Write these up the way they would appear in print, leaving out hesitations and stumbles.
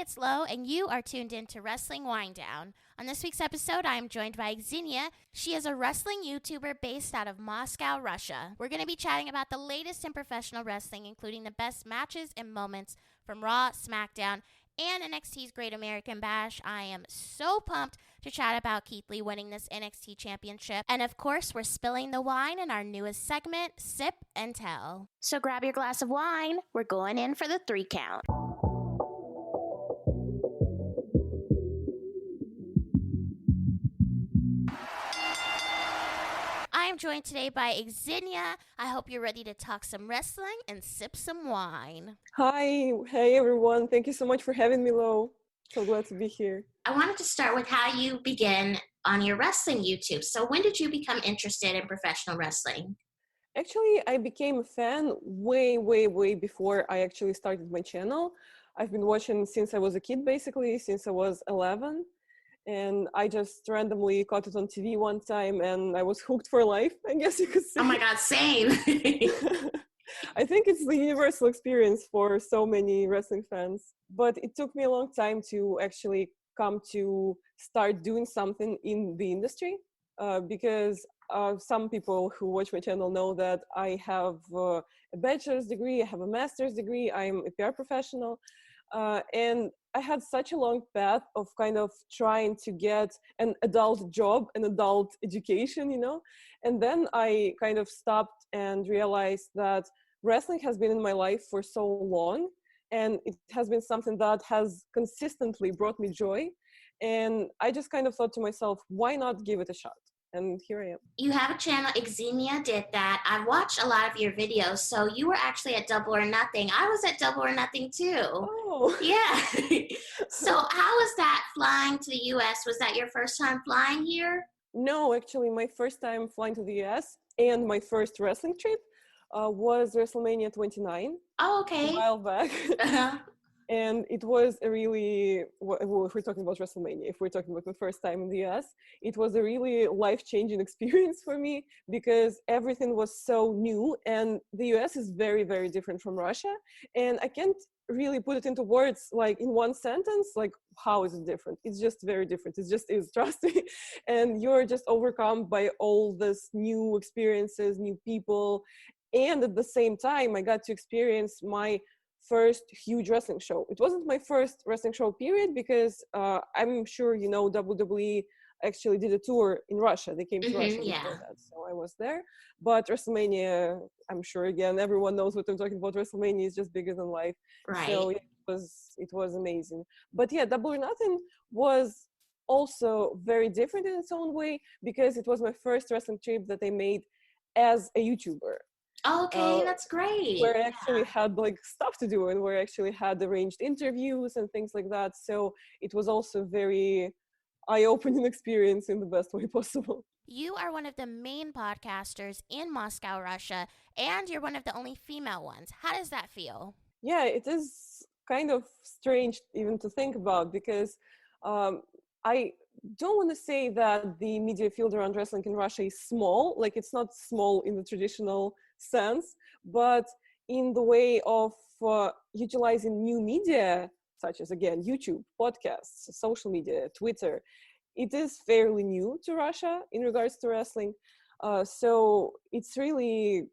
it's Lo, and you are tuned in to Wrestling Winedown. On this week's episode, I am joined by Xenia. She is a wrestling YouTuber based out of Moscow, Russia. We're going to be chatting about the latest in professional wrestling, including the best matches and moments from Raw, SmackDown, and NXT's Great American Bash. I am so pumped to chat about Keith Lee winning this NXT championship. And of course, we're spilling the wine in our newest segment, Sip and Tell. So grab your glass of wine. We're going in for the 3 count. I am joined today by Xenia. I hope you're ready to talk some wrestling and sip some wine. Hi, hey everyone. Thank you so much for having me, Lo. So glad to be here. I wanted to start with how you begin on your wrestling YouTube. So when did you become interested in professional wrestling? Actually, I became a fan way before I actually started my channel. I've been watching since I was a kid, basically, since I was 11. And I just randomly caught it on TV one time and I was hooked for life, I guess you could say. Oh my God, same. I think it's the universal experience for so many wrestling fans. But it took me a long time to actually come to start doing something in the industry because some people who watch my channel know that I have a bachelor's degree, I have a master's degree, I'm a PR professional. And I had such a long path of kind of trying to get an adult job, an adult education, you know. And then I kind of stopped and realized that wrestling has been in my life for so long. And it has been something that has consistently brought me joy. And I just kind of thought to myself, why not give it a shot? And here I am. You have a channel, XeniaDidThat. I watched a lot of your videos, so you were actually at Double or Nothing. I was at Double or Nothing too. Oh. Yeah. So how was that flying to the U.S.? Was that your first time flying here? No, actually, my first time flying to the U.S. and my first wrestling trip was WrestleMania 29. Oh, okay. A while back. Uh-huh. And it was a really, well, if we're talking about WrestleMania, if we're talking about my first time in the US, it was a really life-changing experience for me because everything was so new and the US is very different from Russia. And I can't really put it into words like in one sentence, like how is it different? It's just very different. It just is, trust me. And you're just overcome by all this new experiences, new people. And at the same time, I got to experience my first huge wrestling show. It wasn't my first wrestling show period because I'm sure you know WWE actually did a tour in Russia. They came to Russia before that, so I was there. But WrestleMania, I'm sure again everyone knows what I'm talking about. WrestleMania is just bigger than life. Right. So it was amazing. But yeah, Double or Nothing was also very different in its own way because it was my first wrestling trip that I made as a YouTuber. Okay, that's great. Where I actually had like stuff to do and where I actually had arranged interviews and things like that. So it was also very eye-opening experience in the best way possible. You are one of the main podcasters in Moscow, Russia, and you're one of the only female ones. How does that feel? Yeah, it is kind of strange even to think about because I don't want to say that the media field around wrestling in Russia is small. Like it's not small in the traditional sense, but in the way of utilizing new media, such as, again, YouTube, podcasts, social media, Twitter, it is fairly new to Russia in regards to wrestling. So it's really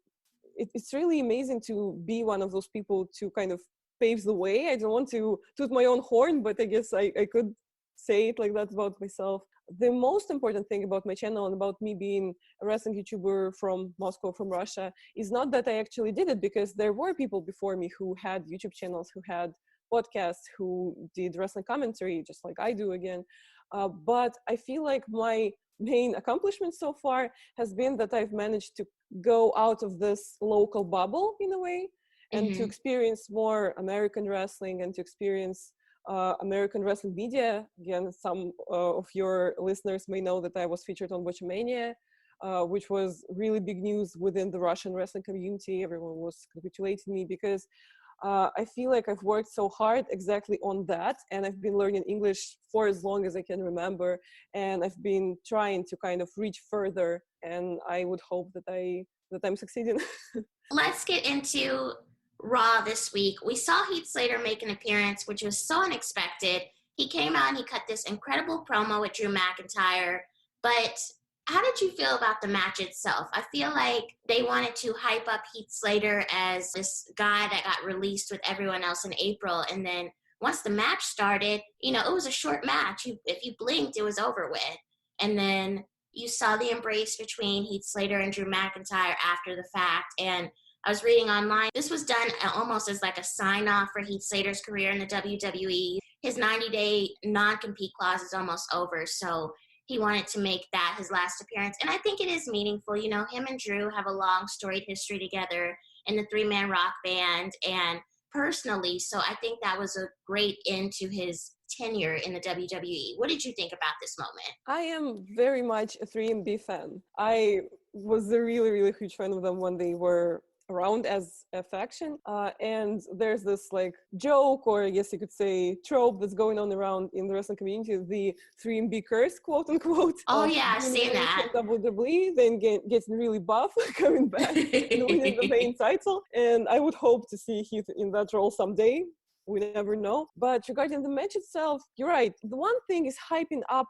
amazing to be one of those people to kind of pave the way. I don't want to toot my own horn, but I guess I could say it like that about myself. The most important thing about my channel and about me being a wrestling YouTuber from Moscow, from Russia, is not that I actually did it, because there were people before me who had YouTube channels, who had podcasts, who did wrestling commentary, just like I do again. But I feel like my main accomplishment so far has been that I've managed to go out of this local bubble in a way, and to experience more American wrestling and to experience American wrestling media. Again, some of your listeners may know that I was featured on Watchamania, which was really big news within the Russian wrestling community. Everyone was congratulating me because I feel like I've worked so hard exactly on that, and I've been learning English for as long as I can remember, and I've been trying to kind of reach further, and I would hope that I'm succeeding. Let's get into Raw this week, we saw Heath Slater make an appearance, which was so unexpected. He came out and he cut this incredible promo with Drew McIntyre. But how did you feel about the match itself? I feel like they wanted to hype up Heath Slater as this guy that got released with everyone else in April. And then once the match started, it was a short match. If you blinked, it was over with. And then you saw the embrace between Heath Slater and Drew McIntyre after the fact. And I was reading online, this was done almost as like a sign-off for Heath Slater's career in the WWE. His 90-day non-compete clause is almost over, so he wanted to make that his last appearance. And I think it is meaningful. Him and Drew have a long storied history together in the three-man rock band and personally, so I think that was a great end to his tenure in the WWE. What did you think about this moment? I am very much a 3MB fan. I was a really, really huge fan of them when they were around as a faction, and there's this like joke, or I guess you could say trope, that's going on around in the wrestling community, the 3MB curse, quote unquote. Oh yeah, I've seen that. WWE, then getting really buff, coming back and winning the main title, and I would hope to see Heath in that role someday. We never know. But regarding the match itself, you're right. The one thing is hyping up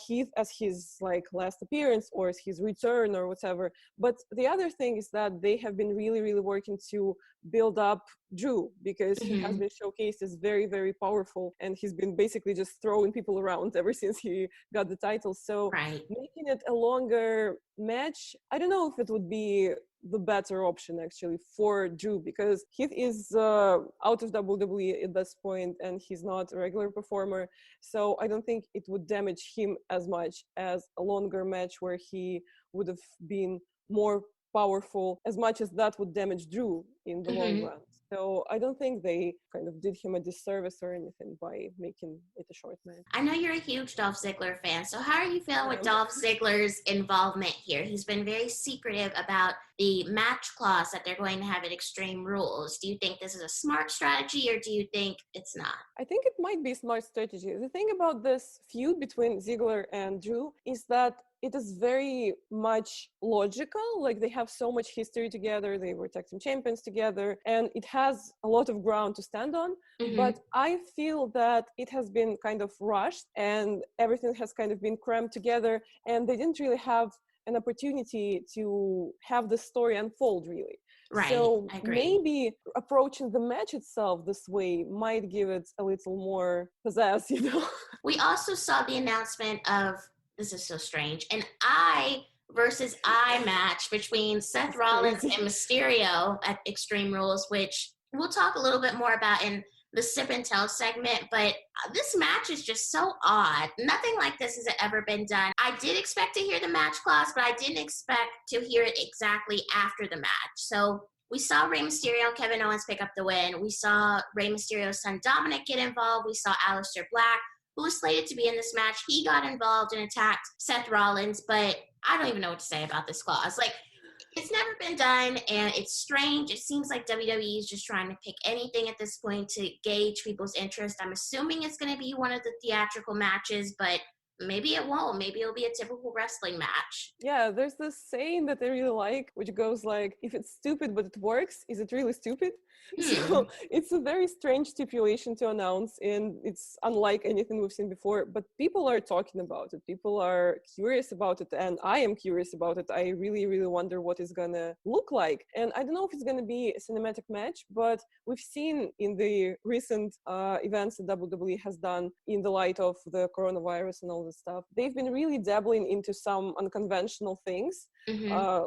Heath as his like last appearance or as his return or whatever. But the other thing is that they have been really, really working to build up Drew, because he has been showcased as very, very powerful, and he's been basically just throwing people around ever since he got the title. So making it a longer match, I don't know if it would be the better option actually for Drew, because Heath is out of WWE at this point and he's not a regular performer, so I don't think it would damage him as much as a longer match where he would have been more powerful, as much as that would damage Drew in the long run. So I don't think they kind of did him a disservice or anything by making it a short match. I know you're a huge Dolph Ziggler fan, so how are you feeling with Dolph Ziggler's involvement here? He's been very secretive about the match clause that they're going to have at Extreme Rules. Do you think this is a smart strategy, or do you think it's not? I think it might be a smart strategy. The thing about this feud between Ziggler and Drew is that it is very much logical. Like, they have so much history together. They were tag team champions together, and it has a lot of ground to stand on. But I feel that it has been kind of rushed and everything has kind of been crammed together, and they didn't really have an opportunity to have the story unfold, really. Right. So maybe approaching the match itself this way might give it a little more pizzazz, you know? We also saw the announcement of, this is so strange, an I versus I match between Seth Rollins and Mysterio at Extreme Rules, which we'll talk a little bit more about in the Sip and Tell segment, but this match is just so odd. Nothing like this has ever been done. I did expect to hear the match clause, but I didn't expect to hear it exactly after the match. So we saw Rey Mysterio and Kevin Owens pick up the win. We saw Rey Mysterio's son Dominic get involved. We saw Aleister Black, who was slated to be in this match. He got involved and attacked Seth Rollins, but I don't even know what to say about this clause. Like, it's never been done, and it's strange. It seems like WWE is just trying to pick anything at this point to gauge people's interest. I'm assuming it's going to be one of the theatrical matches, but maybe it won't. Maybe it'll be a typical wrestling match. Yeah, there's this saying that I really like, which goes like, if it's stupid but it works, is it really stupid? So it's a very strange stipulation to announce, and it's unlike anything we've seen before, but people are talking about it. People are curious about it, and I am curious about it. I really, really wonder what it's gonna look like. And I don't know if it's gonna be a cinematic match, but we've seen in the recent events that WWE has done in the light of the coronavirus and all this stuff, they've been really dabbling into some unconventional things,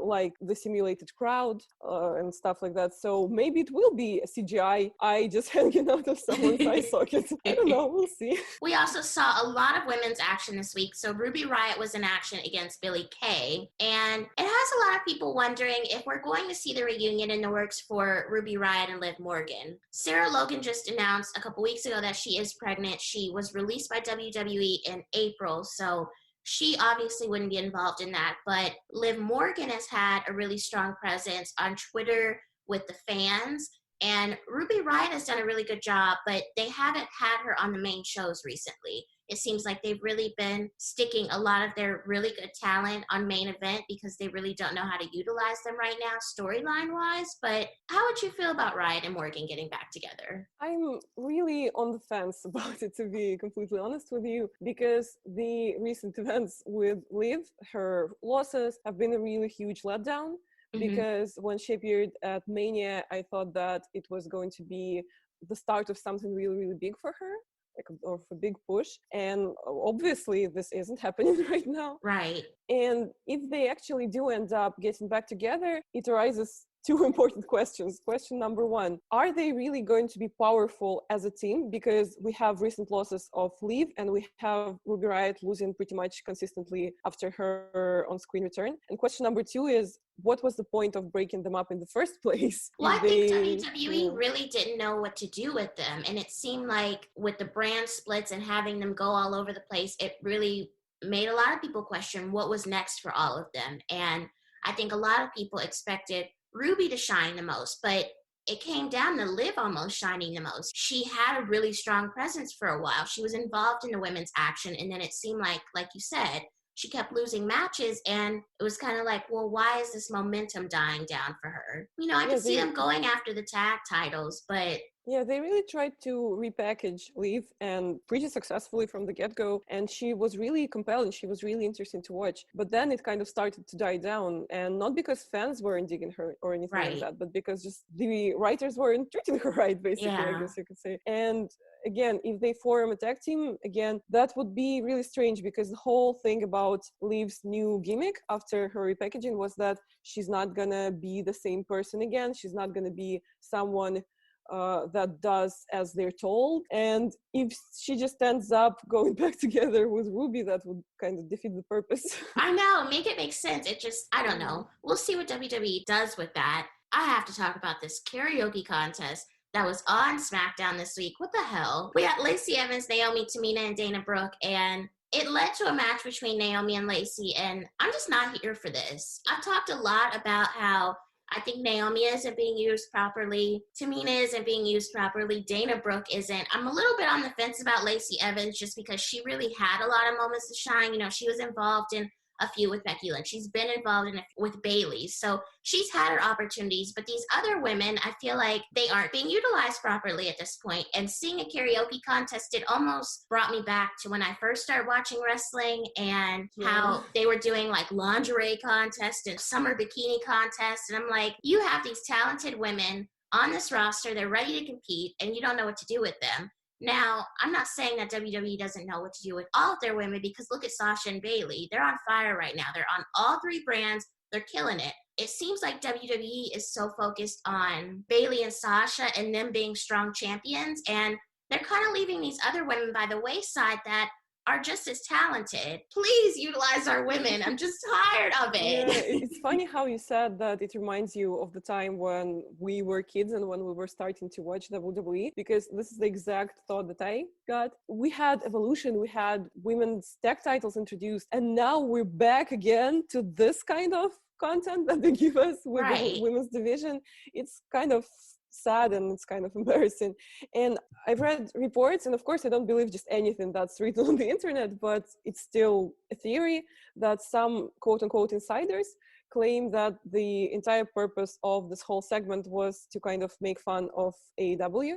like the simulated crowd and stuff like that. So maybe it will be a CGI eye just hanging out of someone's eye socket. I don't know, we'll see. We also saw a lot of women's action this week. So Ruby Riott was in action against Billie Kay, and it has a lot of people wondering if we're going to see the reunion in the works for Ruby Riott and Liv Morgan. Sarah Logan just announced a couple weeks ago that she is pregnant. She was released by WWE in April, so she obviously wouldn't be involved in that. But Liv Morgan has had a really strong presence on Twitter with the fans. And Ruby Riott has done a really good job, but they haven't had her on the main shows recently. it seems like they've really been sticking a lot of their really good talent on main event because they really don't know how to utilize them right now, storyline wise. But how would you feel about Riot and Morgan getting back together? I'm really on the fence about it, to be completely honest with you, because the recent events with Liv, her losses, have been a really huge letdown. Mm-hmm. Because when she appeared at Mania, I thought that it was going to be the start of something really, really big for her, like of a big push. And obviously, this isn't happening right now. Right. And if they actually do end up getting back together, it arises two important questions. Question number one, are they really going to be powerful as a team? Because we have recent losses of Liv and we have Ruby Riott losing pretty much consistently after her on-screen return. And question number two is, what was the point of breaking them up in the first place? Well, I think WWE Yeah. really didn't know what to do with them. And it seemed like with the brand splits and having them go all over the place, it really made a lot of people question what was next for all of them. And I think a lot of people expected Ruby to shine the most, but it came down to Liv almost shining the most. She had a really strong presence for a while. She was involved in the women's action. And then it seemed like you said, she kept losing matches, and it was kind of like, well, why is this momentum dying down for her? You know, I could see them going after the tag titles, but yeah, they really tried to repackage Liv, and pretty successfully from the get-go, and she was really compelling, she was really interesting to watch. But then it kind of started to die down, and not because fans weren't digging her or anything like that, but because just the writers weren't treating her right, basically, I guess you could say. And again, if they form a tag team, again, that would be really strange, because the whole thing about Liv's new gimmick after her repackaging was that she's not gonna be the same person again. She's not gonna be someone that does as they're told. And if she just ends up going back together with Ruby, that would kind of defeat the purpose. I know, make it make sense. It just, I don't know. We'll see what WWE does with that. I have to talk about this karaoke contest that was on SmackDown this week. What the hell? We got Lacey Evans, Naomi, Tamina, and Dana Brooke, and it led to a match between Naomi and Lacey, and I'm just not here for this. I've talked a lot about how I think Naomi isn't being used properly. Tamina isn't being used properly. Dana Brooke isn't. I'm a little bit on the fence about Lacey Evans just because she really had a lot of moments to shine. You know, she was involved in a few with Becky Lynch. She's been involved in with Bayley. So she's had her opportunities. But these other women, I feel like they aren't being utilized properly at this point. And seeing a karaoke contest, it almost brought me back to when I first started watching wrestling and how they were doing like lingerie contests and summer bikini contests. And I'm like, you have these talented women on this roster. They're ready to compete and you don't know what to do with them. Now, I'm not saying that WWE doesn't know what to do with all of their women, because look at Sasha and Bayley. They're on fire right now. They're on all three brands. They're killing it. It seems like WWE is so focused on Bayley and Sasha and them being strong champions, and they're kind of leaving these other women by the wayside that are just as talented. Please utilize our women. I'm just tired of it. Yeah, it's funny how you said that it reminds you of the time when we were kids and when we were starting to watch WWE, because this is the exact thought that I got. We had Evolution, we had women's tag titles introduced, and now we're back again to this kind of content that they give us with the women's division. It's kind of sad and it's kind of embarrassing. And I've read reports, and of course I don't believe just anything that's written on the internet, but it's still a theory that some quote-unquote insiders claim that the entire purpose of this whole segment was to kind of make fun of AEW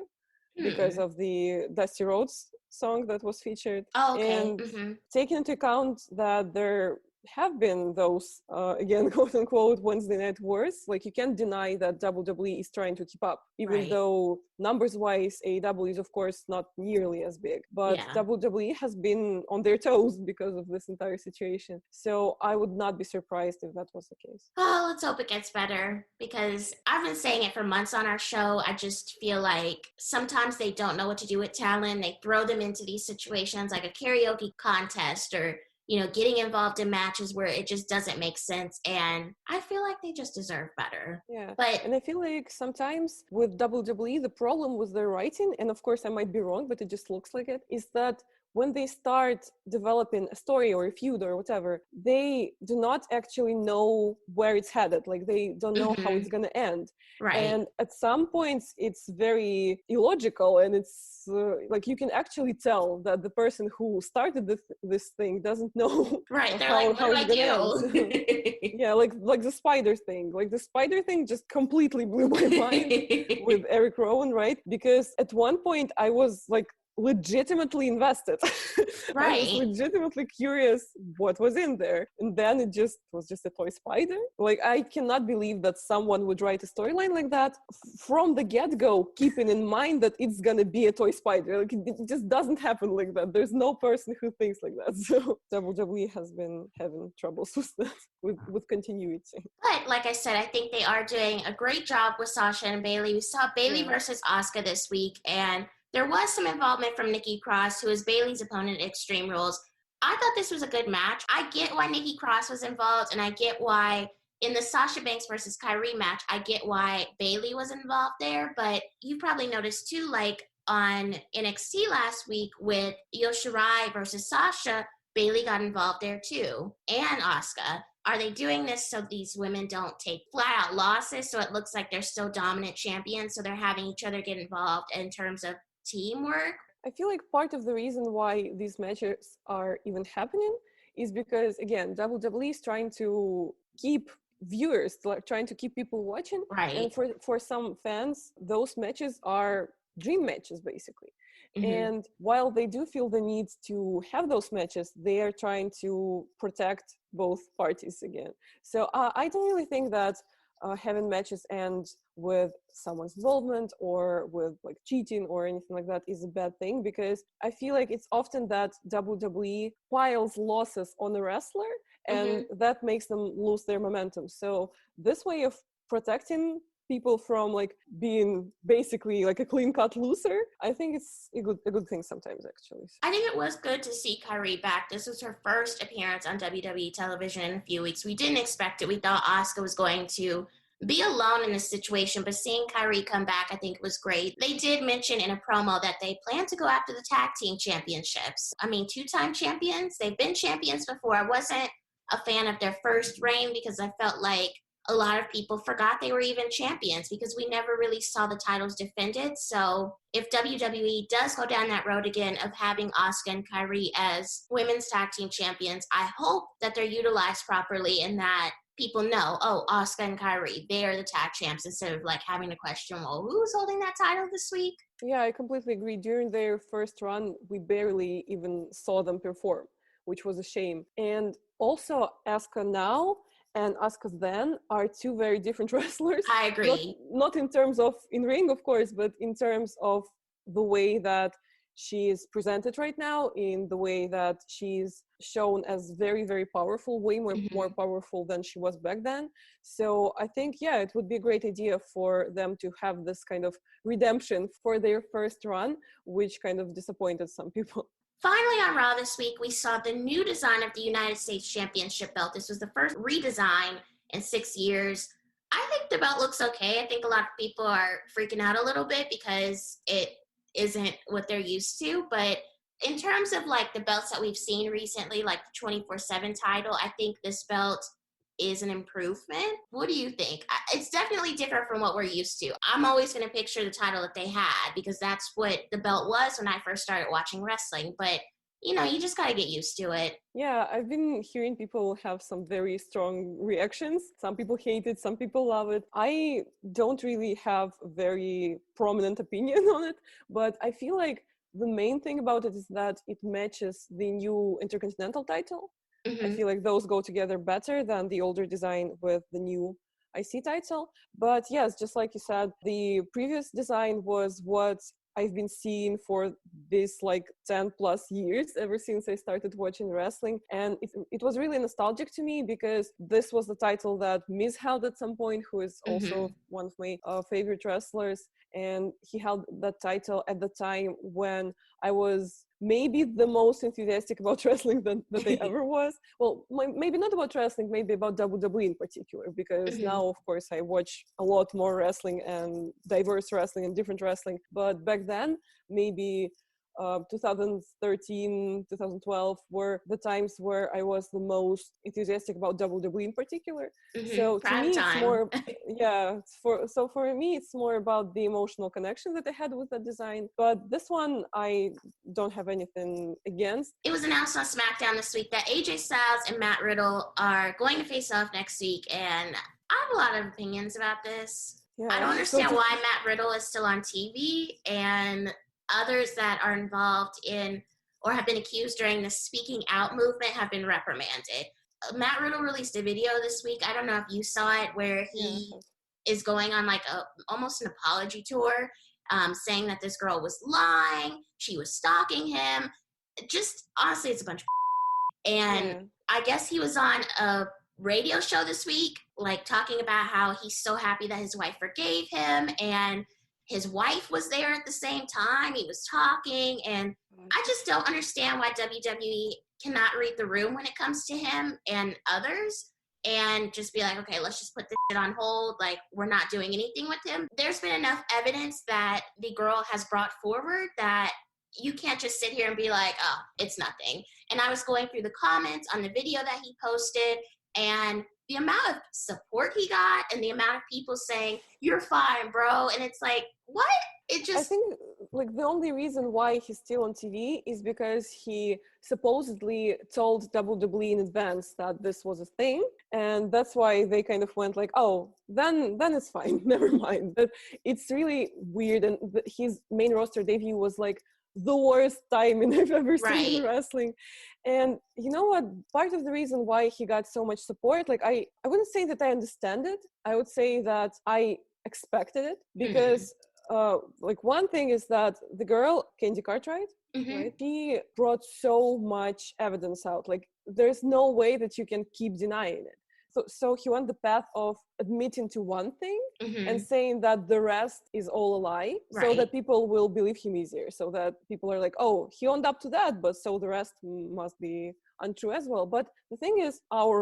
because of the Dusty Rhodes song that was featured. And taking into account that there have been those, again, quote-unquote, Wednesday Night Wars, like you can't deny that WWE is trying to keep up, even though numbers-wise, AEW is, of course, not nearly as big. But WWE has been on their toes because of this entire situation. So I would not be surprised if that was the case. Oh, let's hope it gets better, because I've been saying it for months on our show. I just feel like sometimes they don't know what to do with talent. They throw them into these situations like a karaoke contest or getting involved in matches where it just doesn't make sense. And I feel like they just deserve better. Yeah. But and I feel like sometimes with WWE, the problem with their writing, and of course I might be wrong, but it just looks like it, is that when they start developing a story or a feud or whatever, they do not actually know where it's headed. Like they don't know how it's going to end. Right. And at some points it's very illogical, and it's like you can actually tell that the person who started this thing doesn't know Right. They're how like, what do it's I going to end. do? Yeah, like the spider thing. Like the spider thing just completely blew my mind with Eric Rowan, right? Because at one point I was like legitimately invested. I was Right. legitimately curious what was in there. And then it just was just a toy spider. Like I cannot believe that someone would write a storyline like that from the get-go, keeping in mind that it's gonna be a toy spider. Like it just doesn't happen like that. There's no person who thinks like that. So WWE has been having troubles with that, with continuity. But like I said, I think they are doing a great job with Sasha and Bailey. We saw Bailey versus Asuka this week, and there was some involvement from Nikki Cross, who is Bailey's opponent at Extreme Rules. I thought this was a good match. I get why Nikki Cross was involved, and I get why in the Sasha Banks versus Kyrie match, I get why Bailey was involved there. But you probably noticed too, like on NXT last week with Io Shirai versus Sasha, Bailey got involved there too, and Asuka. Are they doing this so these women don't take flat out losses, so it looks like they're still dominant champions, so they're having each other get involved in terms of teamwork? I feel like part of the reason why these matches are even happening is because, again, WWE is trying to keep viewers, like trying to keep people watching. Right. And for some fans, those matches are dream matches, basically. And while they do feel the need to have those matches, they are trying to protect both parties again. So I don't really think that having matches end with someone's involvement or with like cheating or anything like that is a bad thing, because I feel like it's often that WWE piles losses on a wrestler and that makes them lose their momentum. So this way of protecting people from like being basically like a clean cut loser, I think it's a good thing sometimes, actually. I think it was good to see Kyrie back. This was her first appearance on WWE television in a few weeks. We didn't expect it. We thought Asuka was going to be alone in this situation, but seeing Kyrie come back, I think it was great. They did mention in a promo that they plan to go after the tag team championships. I mean, 2-time champions. They've been champions before. I wasn't a fan of their first reign because I felt like a lot of people forgot they were even champions because we never really saw the titles defended. So if WWE does go down that road again of having Asuka and Kyrie as women's tag team champions, I hope that they're utilized properly and that people know, oh, Asuka and Kyrie, they are the tag champs, instead of like having to question, well, who's holding that title this week? Yeah, I completely agree. During their first run, we barely even saw them perform, which was a shame. And also, Asuka now and Asuka then are two very different wrestlers. I agree. Not in terms of in ring, of course, but in terms of the way that she is presented right now, in the way that she's shown as very, very powerful, way more powerful than she was back then. So I think, yeah, it would be a great idea for them to have this kind of redemption for their first run, which kind of disappointed some people. Finally, on Raw this week, we saw the new design of the United States Championship belt. This was the first redesign in 6 years. I think the belt looks okay. I think a lot of people are freaking out a little bit because it isn't what they're used to. But in terms of like the belts that we've seen recently, like the 24/7 title, I think this belt is an improvement. What do you think? It's definitely different from what we're used to. I'm always going to picture the title that they had because that's what the belt was when I first started watching wrestling. But, you know, you just got to get used to it. Yeah, I've been hearing people have some very strong reactions. Some people hate it, some people love it. I don't really have a very prominent opinion on it, but I feel like the main thing about it is that it matches the new Intercontinental title. I feel like those go together better than the older design with the new IC title. But yes, just like you said, the previous design was what I've been seeing for this like 10 plus years, ever since I started watching wrestling. And it was really nostalgic to me because this was the title that Miz held at some point, who is also one of my favorite wrestlers. And he held that title at the time when I was maybe the most enthusiastic about wrestling that I ever was. Well, maybe not about wrestling, maybe about WWE in particular, because now, of course, I watch a lot more wrestling and diverse wrestling and different wrestling. But back then, maybe 2013, 2012 were the times where I was the most enthusiastic about WWE in particular. So to Prime me, it's time. more, for me, it's more about the emotional connection that I had with the design. But this one, I don't have anything against. It was announced on SmackDown this week that AJ Styles and Matt Riddle are going to face off next week, and I have a lot of opinions about this. Yeah, I don't understand why Matt Riddle is still on TV, and others that are involved in or have been accused during the speaking out movement have been reprimanded. Matt Riddle released a video this week. I don't know if you saw it, where he is going on like almost an apology tour, saying that this girl was lying, she was stalking him. Just honestly, it's a bunch of and I guess he was on a radio show this week, like talking about how he's so happy that his wife forgave him, and his wife was there at the same time. He was talking, and I just don't understand why WWE cannot read the room when it comes to him and others, and just be like, okay, let's just put this shit on hold. Like, we're not doing anything with him. There's been enough evidence that the girl has brought forward that you can't just sit here and be like, oh, it's nothing. And I was going through the comments on the video that he posted, and the amount of support he got and the amount of people saying, you're fine, bro. And it's like, what? It just... I think like the only reason why he's still on TV is because he supposedly told WWE in advance that this was a thing. And that's why they kind of went like, oh, then it's fine. Never mind. But it's really weird. And his main roster debut was like the worst timing I've ever seen in wrestling. And you know what? Part of the reason why he got so much support, like I wouldn't say that I understand it. I would say that I expected it, because like one thing is that the girl, Candy Cartwright, right? She brought so much evidence out. Like there's no way that you can keep denying it. So he went the path of admitting to one thing and saying that the rest is all a lie, so that people will believe him easier. So that people are like, oh, he owned up to that, but so the rest must be untrue as well. But the thing is,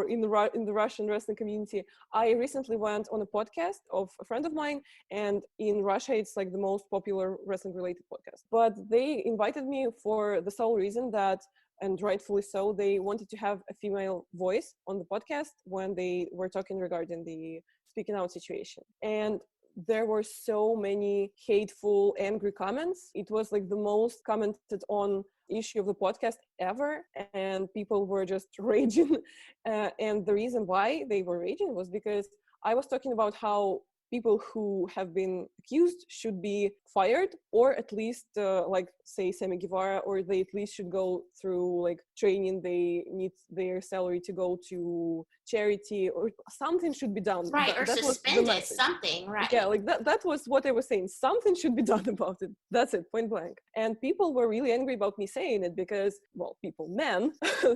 in the Russian wrestling community, I recently went on a podcast of a friend of mine, and in Russia, it's like the most popular wrestling-related podcast. But they invited me for the sole reason that, and rightfully so, they wanted to have a female voice on the podcast when they were talking regarding the speaking out situation. And there were so many hateful, angry comments. It was like the most commented on issue of the podcast ever, and people were just raging. And the reason why they were raging was because I was talking about how people who have been accused should be fired, or at least like say Sammy Guevara, or they at least should go through like training. They need their salary to go to charity, or something should be done. Right, or suspended, something, right? Yeah, like that was what I was saying. Something should be done about it. That's it, point blank. And people were really angry about me saying it because, well, men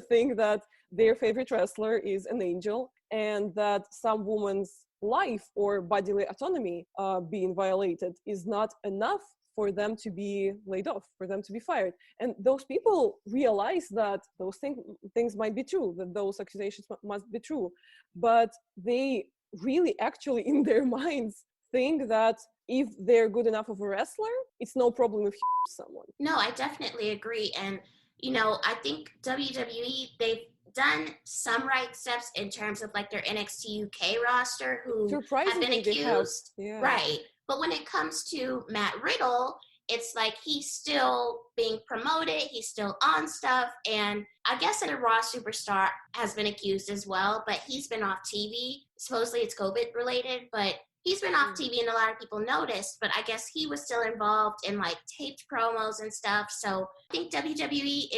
think that their favorite wrestler is an angel, and that some woman's life or bodily autonomy being violated is not enough for them to be laid off, for them to be fired. And those people realize that those things might be true, that those accusations must be true, but they really actually in their minds think that if they're good enough of a wrestler, it's no problem if someone. No, I definitely agree. And you know, I think WWE, they've done some right steps in terms of like their NXT UK roster who have been accused. Right. But when it comes to Matt Riddle, it's like he's still being promoted, he's still on stuff, and I guess that a Raw superstar has been accused as well, but he's been off TV. Supposedly it's COVID related, but he's been off TV and a lot of people noticed, but I guess he was still involved in like taped promos and stuff. So I think WWE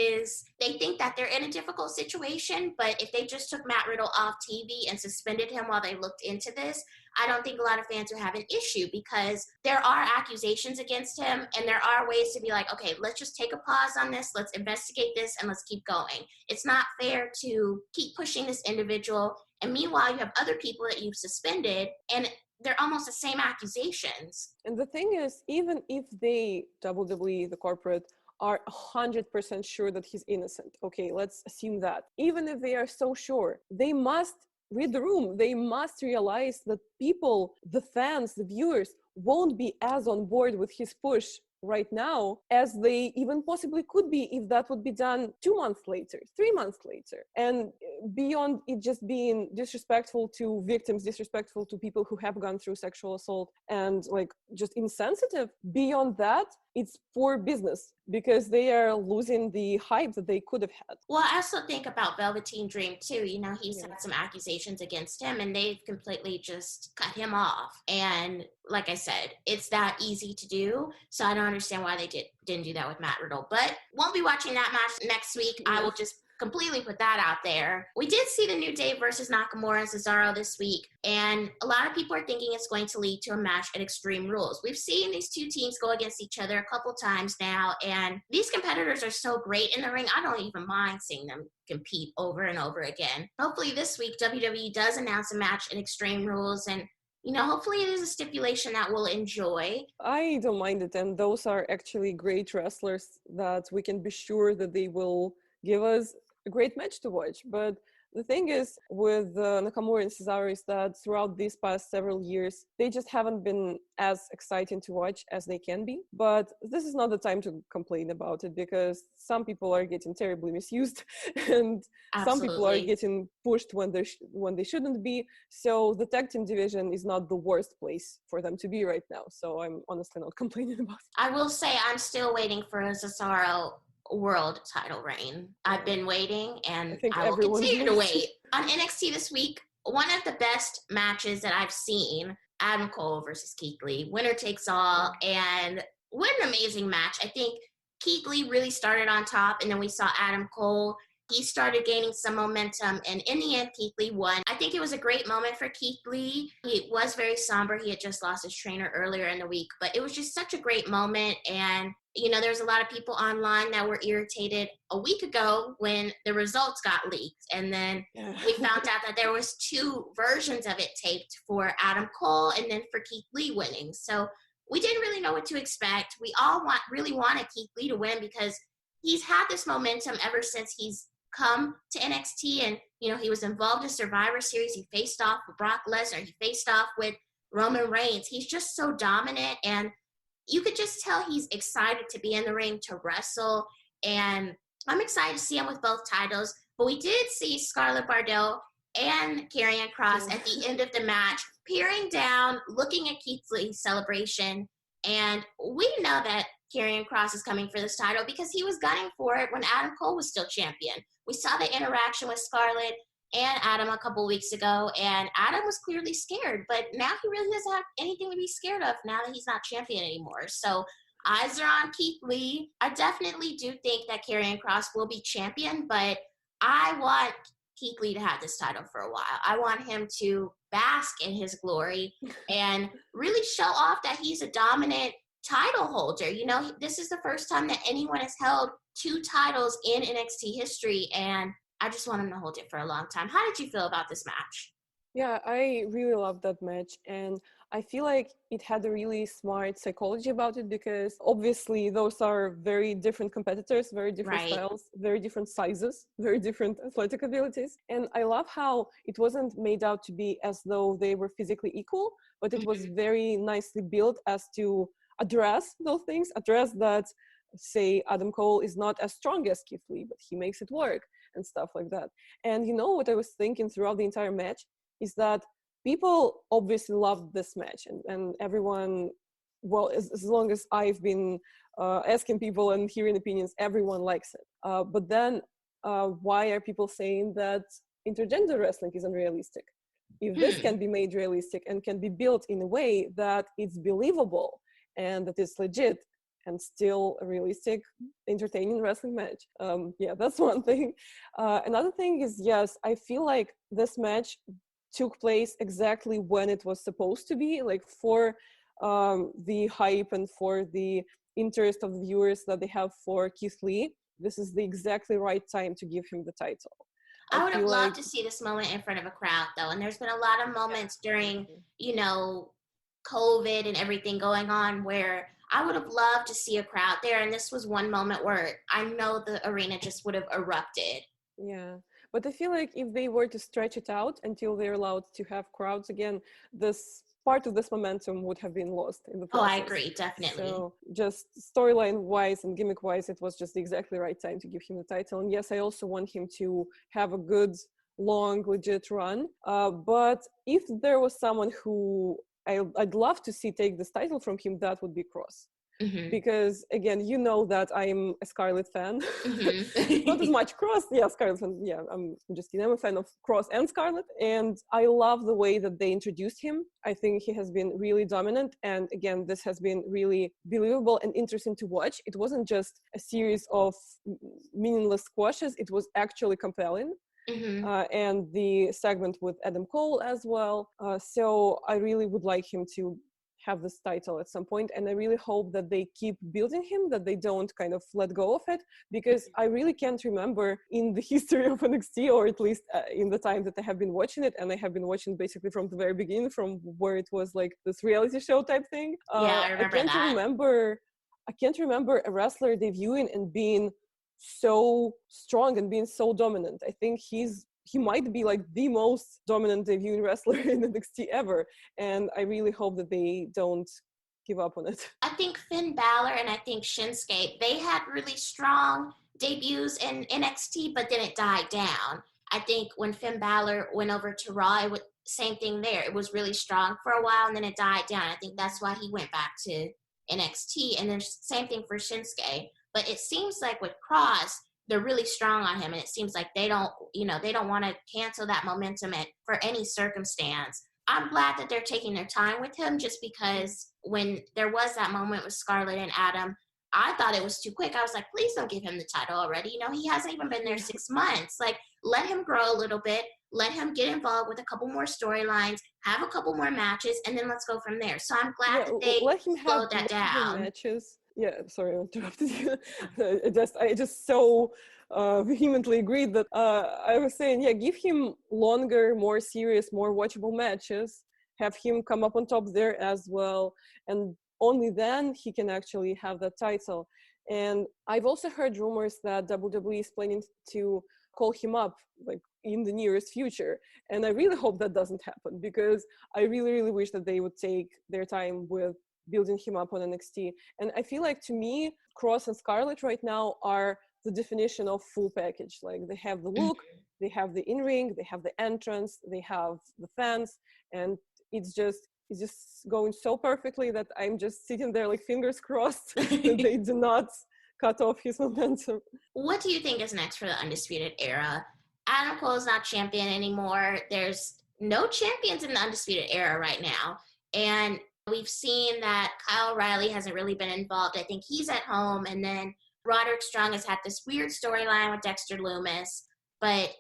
they think that they're in a difficult situation, but if they just took Matt Riddle off TV and suspended him while they looked into this, I don't think a lot of fans would have an issue, because there are accusations against him and there are ways to be like, okay, let's just take a pause on this, let's investigate this, and let's keep going. It's not fair to keep pushing this individual, and meanwhile you have other people that you've suspended and they're almost the same accusations. And the thing is, even if they, WWE, the corporate, are 100% sure that he's innocent, okay, let's assume that. Even if they are so sure, they must read the room. They must realize that people, the fans, the viewers, won't be as on board with his push right now as they even possibly could be if that would be done 2 months later, 3 months later. And beyond it just being disrespectful to victims, disrespectful to people who have gone through sexual assault, and like just insensitive, beyond that, it's poor business because they are losing the hype that they could have had. Well, I also think about Velveteen Dream too. You know, he's Yeah. had some accusations against him and they've completely just cut him off. And like I said, it's that easy to do. So I don't understand why they didn't do that with Matt Riddle. But won't be watching that match next week. I will just completely put that out there. We did see the New Day versus Nakamura and Cesaro this week, and a lot of people are thinking it's going to lead to a match at Extreme Rules. We've seen these two teams go against each other a couple times now, and these competitors are so great in the ring, I don't even mind seeing them compete over and over again. Hopefully this week WWE does announce a match at Extreme Rules, and you know, hopefully it is a stipulation that we'll enjoy. I don't mind it, and those are actually great wrestlers that we can be sure that they will give us a great match to watch. But the thing is with Nakamura and Cesaro is that throughout these past several years, they just haven't been as exciting to watch as they can be. But this is not the time to complain about it because some people are getting terribly misused and some people are getting pushed when they shouldn't be. So the tag team division is not the worst place for them to be right now. So I'm honestly not complaining about it. I will say I'm still waiting for a Cesaro world title reign. I've been waiting and I will continue to wait. On NXT this week, one of the best matches that I've seen, Adam Cole versus Keith Lee, winner takes all, and what an amazing match. I think Keith Lee really started on top, and then we saw Adam Cole. He started gaining some momentum, and in the end, Keith Lee won. I think it was a great moment for Keith Lee. He was very somber. He had just lost his trainer earlier in the week, but it was just such a great moment. And, you know, there's a lot of people online that were irritated a week ago when the results got leaked. And then we found out that there was two versions of it taped for Adam Cole and then for Keith Lee winning. So we didn't really know what to expect. We all really wanted Keith Lee to win because he's had this momentum ever since he's come to NXT, and you know, he was involved in Survivor Series. He faced off with Brock Lesnar. He faced off with Roman Reigns. He's just so dominant, and you could just tell he's excited to be in the ring to wrestle, and I'm excited to see him with both titles. But we did see Scarlett Bordeaux and Karrion Kross at the end of the match peering down, looking at Keith Lee's celebration, and we know that Karrion Kross is coming for this title because he was gunning for it when Adam Cole was still champion. We saw the interaction with Scarlett and Adam a couple weeks ago, and Adam was clearly scared, but now he really doesn't have anything to be scared of now that he's not champion anymore. So eyes are on Keith Lee. I definitely do think that Karrion Kross will be champion, but I want Keith Lee to have this title for a while. I want him to bask in his glory and really show off that he's a dominant title holder. You know, this is the first time that anyone has held two titles in NXT history, and I just want him to hold it for a long time. How did you feel about this match? Yeah, I really loved that match, and I feel like it had a really smart psychology about it because obviously those are very different competitors, very different styles, very different sizes, very different athletic abilities. And I love how it wasn't made out to be as though they were physically equal, but it was very nicely built as to address those things, address that, say, Adam Cole is not as strong as Keith Lee, but he makes it work and stuff like that. And you know what I was thinking throughout the entire match is that people obviously loved this match, and everyone, well, as long as I've been asking people and hearing opinions, everyone likes it. But then why are people saying that intergender wrestling is unrealistic? If this can be made realistic and can be built in a way that it's believable and that it's legit and still a realistic, entertaining wrestling match. Yeah, that's one thing. Another thing is, yes, I feel like this match took place exactly when it was supposed to be, like for the hype and for the interest of the viewers that they have for Keith Lee. This is the exactly right time to give him the title. I would have loved to see this moment in front of a crowd, though. And there's been a lot of moments during, you know, COVID and everything going on where I would have loved to see a crowd there. And this was one moment where I know the arena just would have erupted. Yeah. But I feel like if they were to stretch it out until they're allowed to have crowds again, this part of this momentum would have been lost in the Oh, I process. agree, definitely. So just storyline wise and gimmick wise, it was just the exactly right time to give him the title. And yes, I also want him to have a good, long, legit run. But if there was someone who I'd love to see take this title from him, that would be Cross. Mm-hmm. Because again, you know that I'm a Scarlett fan. Mm-hmm. Not as much Cross. Yeah, Scarlett fan. Yeah, I'm just kidding. I'm a fan of Cross and Scarlett. And I love the way that they introduced him. I think he has been really dominant. And again, this has been really believable and interesting to watch. It wasn't just a series of meaningless squashes. It was actually compelling. Mm-hmm. And the segment with Adam Cole as well. So I really would like him to have this title at some point, and I really hope that they keep building him, that they don't kind of let go of it, because I really can't remember in the history of NXT, or at least in the time that I have been watching it, and I have been watching basically from the very beginning, from where it was like this reality show type thing. Yeah, I remember that. I can't remember a wrestler debuting and being so strong and being so dominant. I think he might be like the most dominant debuting wrestler in NXT ever. And I really hope that they don't give up on it. I think Finn Balor and I think Shinsuke, they had really strong debuts in NXT, but then it died down. I think when Finn Balor went over to Raw, same thing there. It was really strong for a while, and then it died down. I think that's why he went back to NXT. And then same thing for Shinsuke. But it seems like with Cross, they're really strong on him, and it seems like they don't want to cancel that momentum for any circumstance. I'm glad that they're taking their time with him, just because when there was that moment with Scarlett and Adam, I thought it was too quick. I was like, please don't give him the title already. He hasn't even been there 6 months. Like, let him grow a little bit. Let him get involved with a couple more storylines, have a couple more matches, and then let's go from there. So I'm glad that they slowed that down. Matches. Yeah, sorry, I interrupted you. I just so vehemently agreed that I was saying, yeah, give him longer, more serious, more watchable matches. Have him come up on top there as well, and only then he can actually have that title. And I've also heard rumors that WWE is planning to call him up like in the nearest future, and I really hope that doesn't happen, because I really, really wish that they would take their time with building him up on NXT. And I feel like, to me, Cross and Scarlett right now are the definition of full package. Like, they have the look, they have the in-ring, they have the entrance, they have the fans, and it's just going so perfectly that I'm just sitting there like fingers crossed that they do not cut off his momentum. What do you think is next for the Undisputed Era? Adam Cole is not champion anymore. There's no champions in the Undisputed Era right now. And we've seen that Kyle O'Reilly hasn't really been involved. I think he's at home. And then Roderick Strong has had this weird storyline with Dexter Lumis. But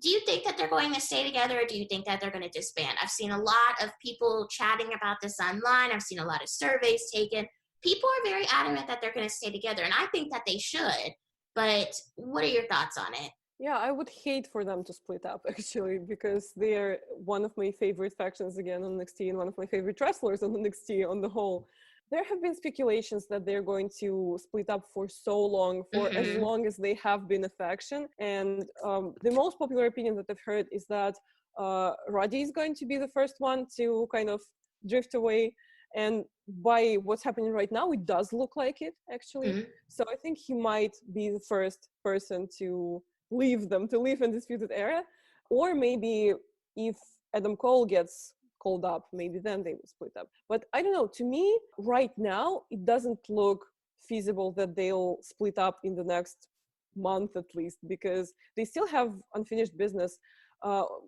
do you think that they're going to stay together, or do you think that they're going to disband? I've seen a lot of people chatting about this online. I've seen a lot of surveys taken. People are very adamant that they're going to stay together, and I think that they should. But what are your thoughts on it? Yeah, I would hate for them to split up, actually, because they're one of my favorite factions again on NXT, and one of my favorite wrestlers on NXT on the whole. There have been speculations that they're going to split up for so long, for as long as they have been a faction. And the most popular opinion that I've heard is that Roddy is going to be the first one to kind of drift away. And by what's happening right now, it does look like it, actually. So I think he might be the first person to leave Undisputed Era. Or maybe if Adam Cole gets called up, maybe then they will split up. But I don't know, to me, right now, it doesn't look feasible that they'll split up in the next month at least, because they still have unfinished business.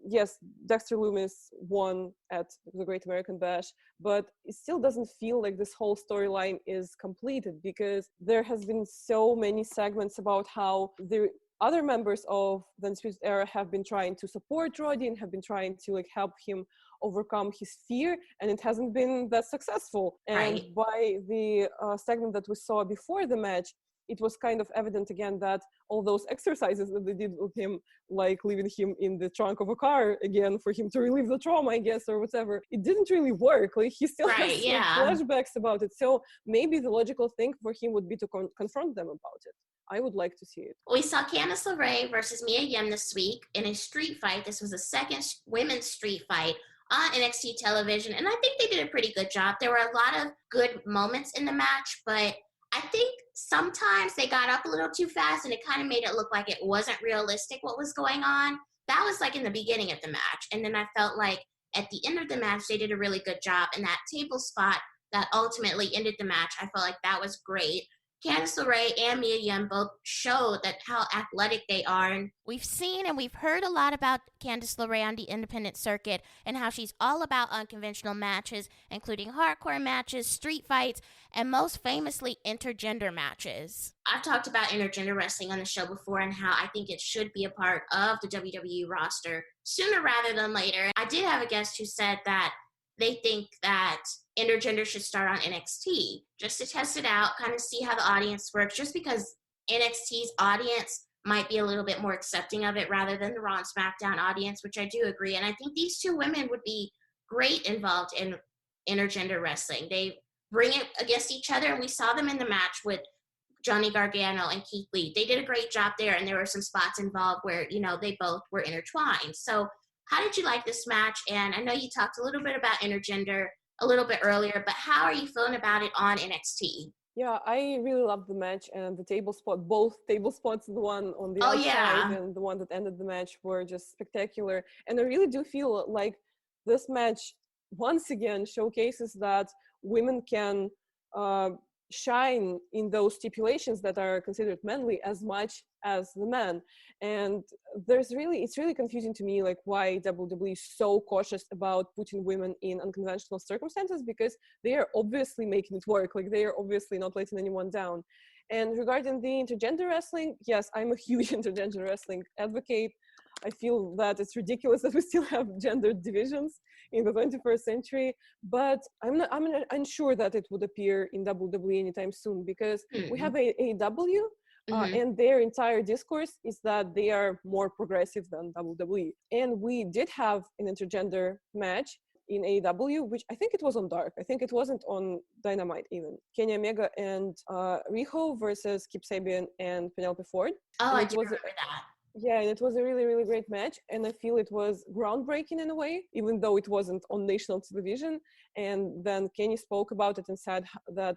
Yes, Dexter Lumis won at the Great American Bash, but it still doesn't feel like this whole storyline is completed, because there has been so many segments about how the other members of the Undisputed Era have been trying to support Roddy and have been trying to like help him overcome his fear, and it hasn't been that successful. And by the segment that we saw before the match, it was kind of evident again that all those exercises that they did with him, like leaving him in the trunk of a car again for him to relieve the trauma, I guess, or whatever, it didn't really work. Like, he still has like, flashbacks about it. So maybe the logical thing for him would be to confront them about it. I would like to see it. We saw Candice LeRae versus Mia Yim this week in a street fight. This was a second women's street fight on NXT television, and I think they did a pretty good job. There were a lot of good moments in the match, but I think sometimes they got up a little too fast and it kind of made it look like it wasn't realistic what was going on. That was like in the beginning of the match. And then I felt like at the end of the match, they did a really good job. And that table spot that ultimately ended the match, I felt like that was great. Candice LeRae and Mia Yim both showed that how athletic they are. And we've seen and we've heard a lot about Candice LeRae on the independent circuit and how she's all about unconventional matches, including hardcore matches, street fights, and most famously, intergender matches. I've talked about intergender wrestling on the show before and how I think it should be a part of the WWE roster sooner rather than later. I did have a guest who said that they think that intergender should start on NXT just to test it out, kind of see how the audience works, just because NXT's audience might be a little bit more accepting of it rather than the Raw and SmackDown audience, which I do agree. And I think these two women would be great involved in intergender wrestling. They bring it against each other, and we saw them in the match with Johnny Gargano and Keith Lee. They did a great job there, and there were some spots involved where, you know, they both were intertwined. So how did you like this match? And I know you talked a little bit about intergender a little bit earlier, but how are you feeling about it on NXT? Yeah, I really loved the match, and the table spot, both table spots, the one on the outside and the one that ended the match, were just spectacular. And I really do feel like this match once again showcases that women can shine in those stipulations that are considered manly as much as the men. And it's really confusing to me, like, why WWE is so cautious about putting women in unconventional circumstances, because they are obviously making it work. Like, they are obviously not letting anyone down. And regarding the intergender wrestling, yes, I'm a huge intergender wrestling advocate. I feel that it's ridiculous that we still have gender divisions in the 21st century, but I'm unsure that it would appear in WWE anytime soon, because we have AEW, and their entire discourse is that they are more progressive than WWE. And we did have an intergender match in AEW, which I think it was on Dark. I think it wasn't on Dynamite even. Kenny Omega and Riho versus Kip Sabian and Penelope Ford. Oh, I do remember that. Yeah, and it was a really, really great match. And I feel it was groundbreaking in a way, even though it wasn't on national television. And then Kenny spoke about it and said that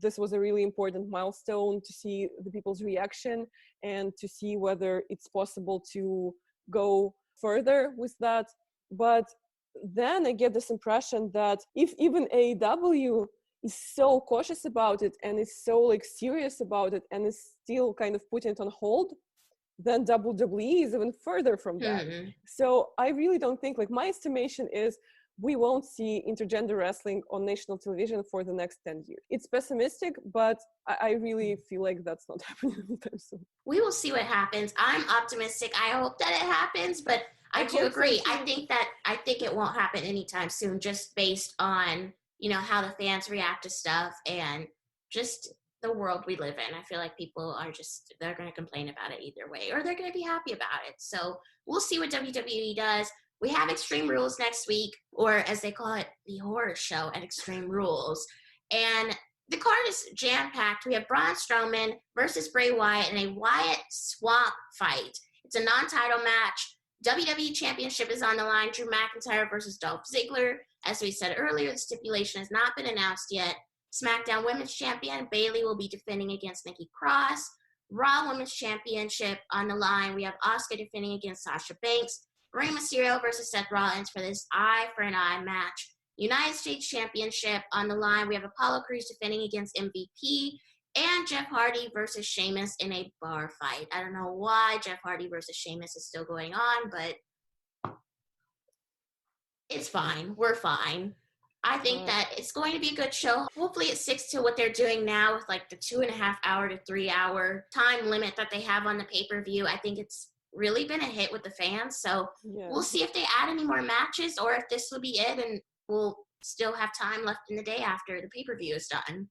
this was a really important milestone to see the people's reaction and to see whether it's possible to go further with that. But then I get this impression that if even AEW is so cautious about it and is so like serious about it and is still kind of putting it on hold, then WWE is even further from that. So I really don't think, like, my estimation is we won't see intergender wrestling on national television for the next 10 years. It's pessimistic, but I really feel like that's not happening anytime soon. We will see what happens. I'm optimistic. I hope that it happens, but I do agree. So I think it won't happen anytime soon, just based on, you know, how the fans react to stuff and just the world we live in. I feel like people are they're going to complain about it either way, or they're going to be happy about it. So we'll see what WWE does. We have Extreme Rules next week, or as they call it, the horror show at Extreme Rules. And the card is jam-packed. We have Braun Strowman versus Bray Wyatt in a Wyatt Swamp fight. It's a non-title match. WWE Championship is on the line. Drew McIntyre versus Dolph Ziggler. As we said earlier, the stipulation has not been announced yet. SmackDown Women's Champion Bayley will be defending against Nikki Cross. Raw Women's Championship on the line. We have Asuka defending against Sasha Banks. Rey Mysterio versus Seth Rollins for this eye for an eye match. United States Championship on the line. We have Apollo Crews defending against MVP. And Jeff Hardy versus Sheamus in a bar fight. I don't know why Jeff Hardy versus Sheamus is still going on, but it's fine. We're fine. I think that it's going to be a good show. Hopefully it sticks to what they're doing now with like the 2.5 hour to 3 hour time limit that they have on the pay-per-view. I think it's really been a hit with the fans. So we'll see if they add any more matches or if this will be it and we'll still have time left in the day after the pay-per-view is done.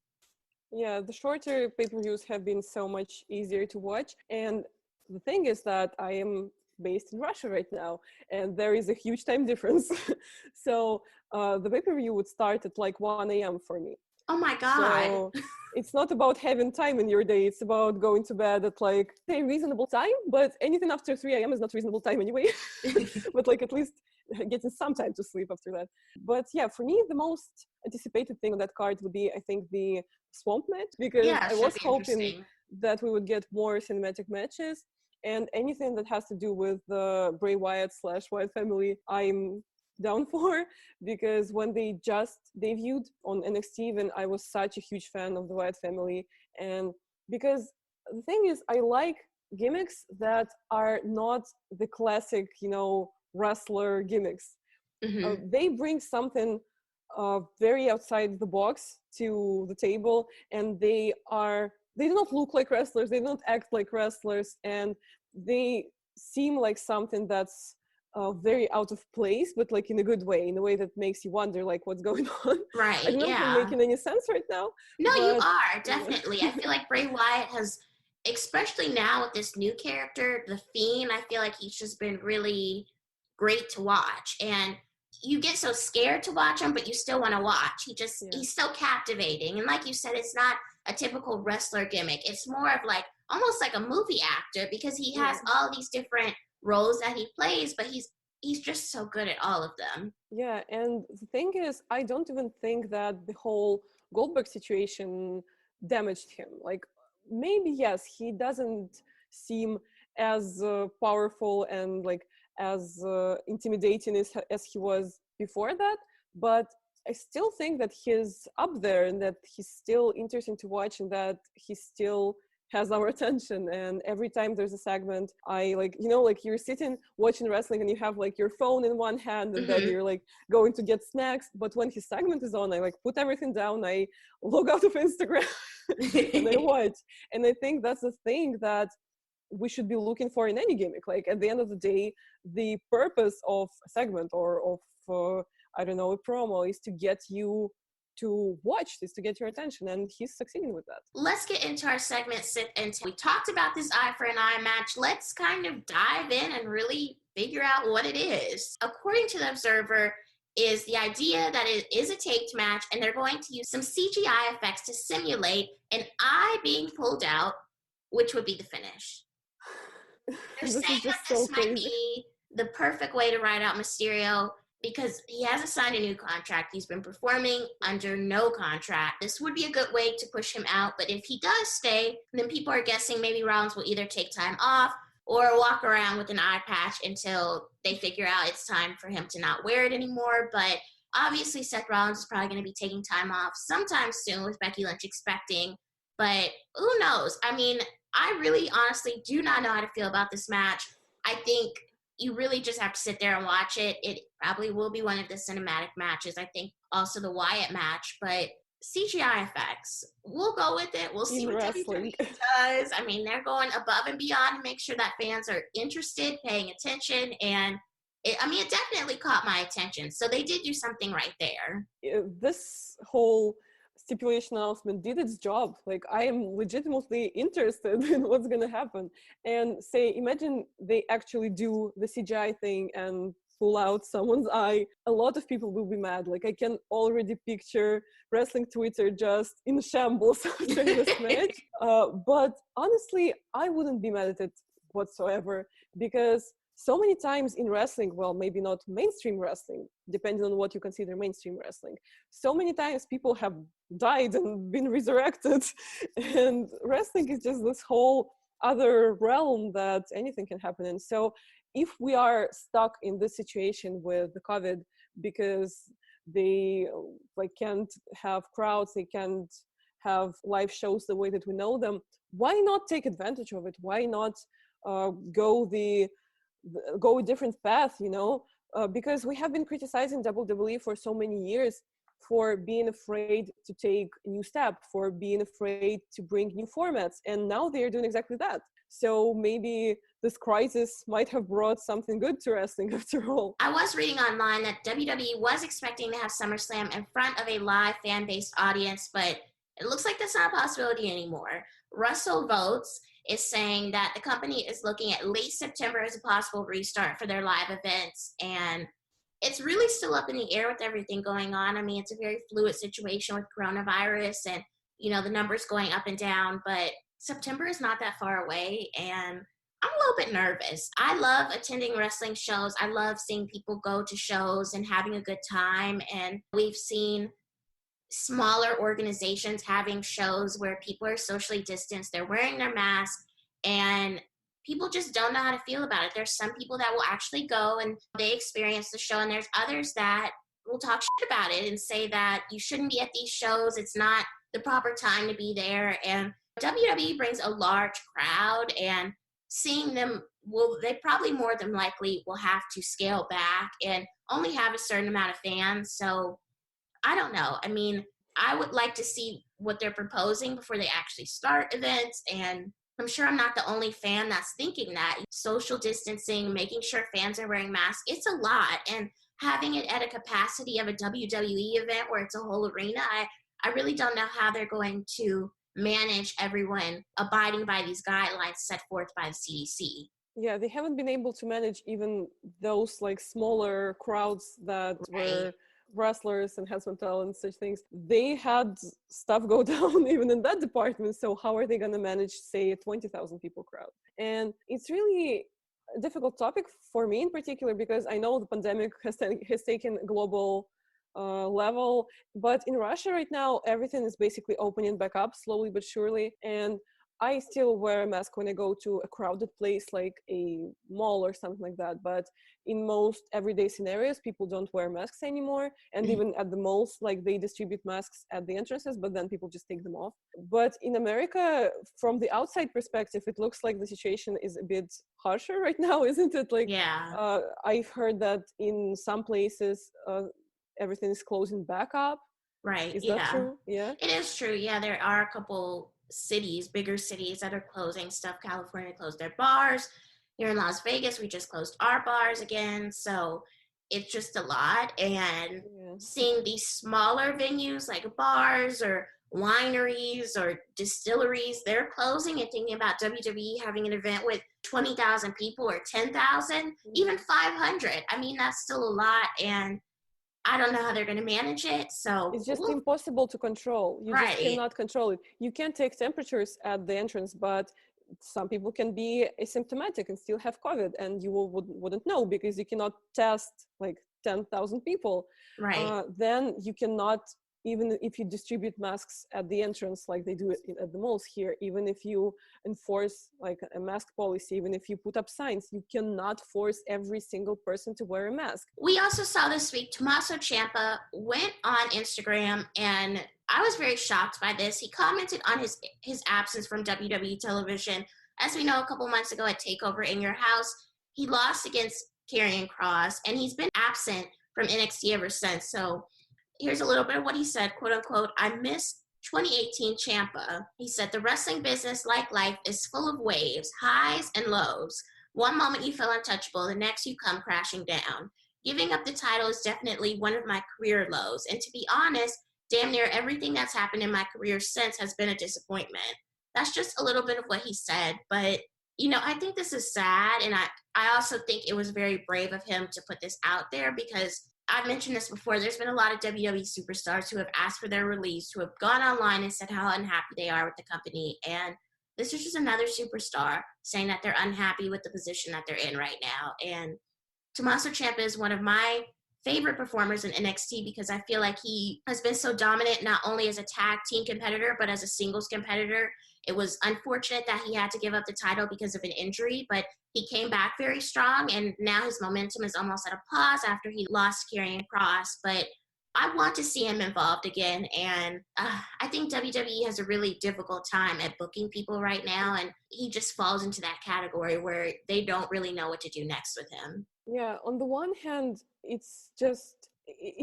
Yeah, the shorter pay-per-views have been so much easier to watch. And the thing is that I am based in Russia right now, and there is a huge time difference. So the pay-per-view would start at like 1 a.m. for me. Oh my God. So it's not about having time in your day. It's about going to bed at like a reasonable time, but anything after 3 a.m. is not reasonable time anyway. But like at least getting some time to sleep after that. But yeah, for me, the most anticipated thing on that card would be, I think, the swamp match, because Yeah, I it should was be hoping interesting. that we would get more cinematic matches, and anything that has to do with the Bray Wyatt / Wyatt family, I'm down for, because when they just debuted on NXT, even I was such a huge fan of the Wyatt family, and because the thing is, I like gimmicks that are not the classic, wrestler gimmicks. Hmm. They bring something very outside the box to the table, and they do not look like wrestlers, they don't act like wrestlers, and they seem like something that's very out of place, but like in a good way, in a way that makes you wonder like what's going on. I Right, don't know if I'm yeah. making any sense right now, No, you but are, definitely. I feel like Bray Wyatt has, especially now with this new character, The Fiend, I feel like he's just been really great to watch. And you get so scared to watch him, but you still want to watch. yeah, He's so captivating. And like you said, it's not a typical wrestler gimmick. It's more of like, almost like a movie actor, because he has yeah. all these different roles that he plays, but he's just so good at all of them. Yeah, and the thing is, I don't even think that the whole Goldberg situation damaged him. Like, maybe yes, he doesn't seem as powerful and like as intimidating as he was before that, but I still think that he's up there and that he's still interesting to watch and that he still has our attention. And every time there's a segment, I like, like you're sitting watching wrestling and you have like your phone in one hand and then Hmm. you're like going to get snacks, but when his segment is on, I like put everything down, I log out of Instagram and I watch. And I think that's the thing that we should be looking for in any gimmick. Like at the end of the day, the purpose of a segment or of I don't know, a promo is to get you to watch, is to get your attention, and he's succeeding with that. Let's get into our segment. We talked about this eye for an eye match. Let's kind of dive in and really figure out what it is. According to the Observer, is the idea that it is a taped match and they're going to use some CGI effects to simulate an eye being pulled out, which would be the finish. They're This is saying that just so this might crazy. be the perfect way to ride out Mysterio because he hasn't signed a new contract. He's been performing under no contract. This would be a good way to push him out. But if he does stay, then people are guessing maybe Rollins will either take time off or walk around with an eye patch until they figure out it's time for him to not wear it anymore. But obviously, Seth Rollins is probably going to be taking time off sometime soon with Becky Lynch expecting. But who knows? I mean, I really honestly do not know how to feel about this match. I think you really just have to sit there and watch it. It probably will be one of the cinematic matches. I think also the Wyatt match, but CGI effects, we'll go with it. We'll see In what wrestling. WWE does. I mean, they're going above and beyond to make sure that fans are interested, paying attention, and it definitely caught my attention. So they did do something right there. This whole stipulation announcement did its job. Like I am legitimately interested in what's gonna happen. And say, imagine they actually do the CGI thing and pull out someone's eye. A lot of people will be mad. Like I can already picture wrestling Twitter just in shambles after this match. But honestly, I wouldn't be mad at it whatsoever, because so many times in wrestling, well, maybe not mainstream wrestling, depending on what you consider mainstream wrestling, so many times people have died and been resurrected. And wrestling is just this whole other realm that anything can happen in. So if we are stuck in this situation with the COVID because they like can't have crowds, they can't have live shows the way that we know them, why not take advantage of it? Why not go a different path, because we have been criticizing WWE for so many years for being afraid to take a new step, for being afraid to bring new formats, and now they are doing exactly that. So maybe this crisis might have brought something good to wrestling after all. I was reading online that WWE was expecting to have SummerSlam in front of a live fan-based audience, but it looks like that's not a possibility anymore. Russell Votes is saying that the company is looking at late September as a possible restart for their live events, and it's really still up in the air with everything going on. I mean, it's a very fluid situation with coronavirus and, the numbers going up and down, but September is not that far away, and I'm a little bit nervous. I love attending wrestling shows. I love seeing people go to shows and having a good time. And we've seen smaller organizations having shows where people are socially distanced, they're wearing their mask, and people just don't know how to feel about it. There's some people that will actually go and they experience the show, and there's others that will talk shit about it and say that you shouldn't be at these shows. It's not the proper time to be there. And WWE brings a large crowd, and seeing them will they probably more than likely will have to scale back and only have a certain amount of fans. So I don't know. I mean, I would like to see what they're proposing before they actually start events. And I'm sure I'm not the only fan that's thinking that. Social distancing, making sure fans are wearing masks, it's a lot. And having it at a capacity of a WWE event where it's a whole arena, I really don't know how they're going to manage everyone abiding by these guidelines set forth by the CDC. Yeah, they haven't been able to manage even those like smaller crowds that were wrestlers and Hezmontal and such things. They had stuff go down even in that department. So how are they going to manage, say, a 20,000 people crowd? And it's really a difficult topic for me in particular, because I know the pandemic has taken a global level, but in Russia right now, everything is basically opening back up slowly but surely. And I still wear a mask when I go to a crowded place like a mall or something like that. But in most everyday scenarios, people don't wear masks anymore. And even at the malls, like they distribute masks at the entrances, but then people just take them off. But in America, from the outside perspective, it looks like the situation is a bit harsher right now, isn't it? Like, I've heard that in some places, everything is closing back up. Right. Is that true? Yeah. It is true. Yeah, there are a couple cities, bigger cities that are closing stuff. California closed their bars. Here in Las Vegas, we just closed our bars again. So it's just a lot. And seeing these smaller venues like bars or wineries or distilleries, they're closing, and thinking about WWE having an event with 20,000 people or 10,000, even 500. I mean, that's still a lot. And I don't know how they're going to manage it. So it's just impossible to control. You just cannot control it. You can take temperatures at the entrance, but some people can be asymptomatic and still have COVID, and you wouldn't know because you cannot test like 10,000 people. Then you cannot, even if you distribute masks at the entrance like they do at the malls here, even if you enforce like a mask policy, even if you put up signs, you cannot force every single person to wear a mask. We also saw this week, Tommaso Ciampa went on Instagram, and I was very shocked by this. He commented on his absence from WWE television. As we know, a couple months ago at TakeOver in Your House, he lost against Karrion Kross, and he's been absent from NXT ever since. So here's a little bit of what he said, quote unquote, "I miss 2018 Ciampa." He said, "The wrestling business, like life, is full of waves, highs and lows. One moment you feel untouchable, the next you come crashing down. Giving up the title is definitely one of my career lows. And to be honest, damn near everything that's happened in my career since has been a disappointment." That's just a little bit of what he said. But, I think this is sad. And I also think it was very brave of him to put this out there, because I've mentioned this before. There's been a lot of WWE superstars who have asked for their release, who have gone online and said how unhappy they are with the company. And this is just another superstar saying that they're unhappy with the position that they're in right now. And Tommaso Ciampa is one of my favorite performers in NXT, because I feel like he has been so dominant, not only as a tag team competitor, but as a singles competitor. It was unfortunate that he had to give up the title because of an injury, but he came back very strong, and now his momentum is almost at a pause after he lost Karrion Kross. But I want to see him involved again, and I think WWE has a really difficult time at booking people right now, and he just falls into that category where they don't really know what to do next with him. Yeah, on the one hand, it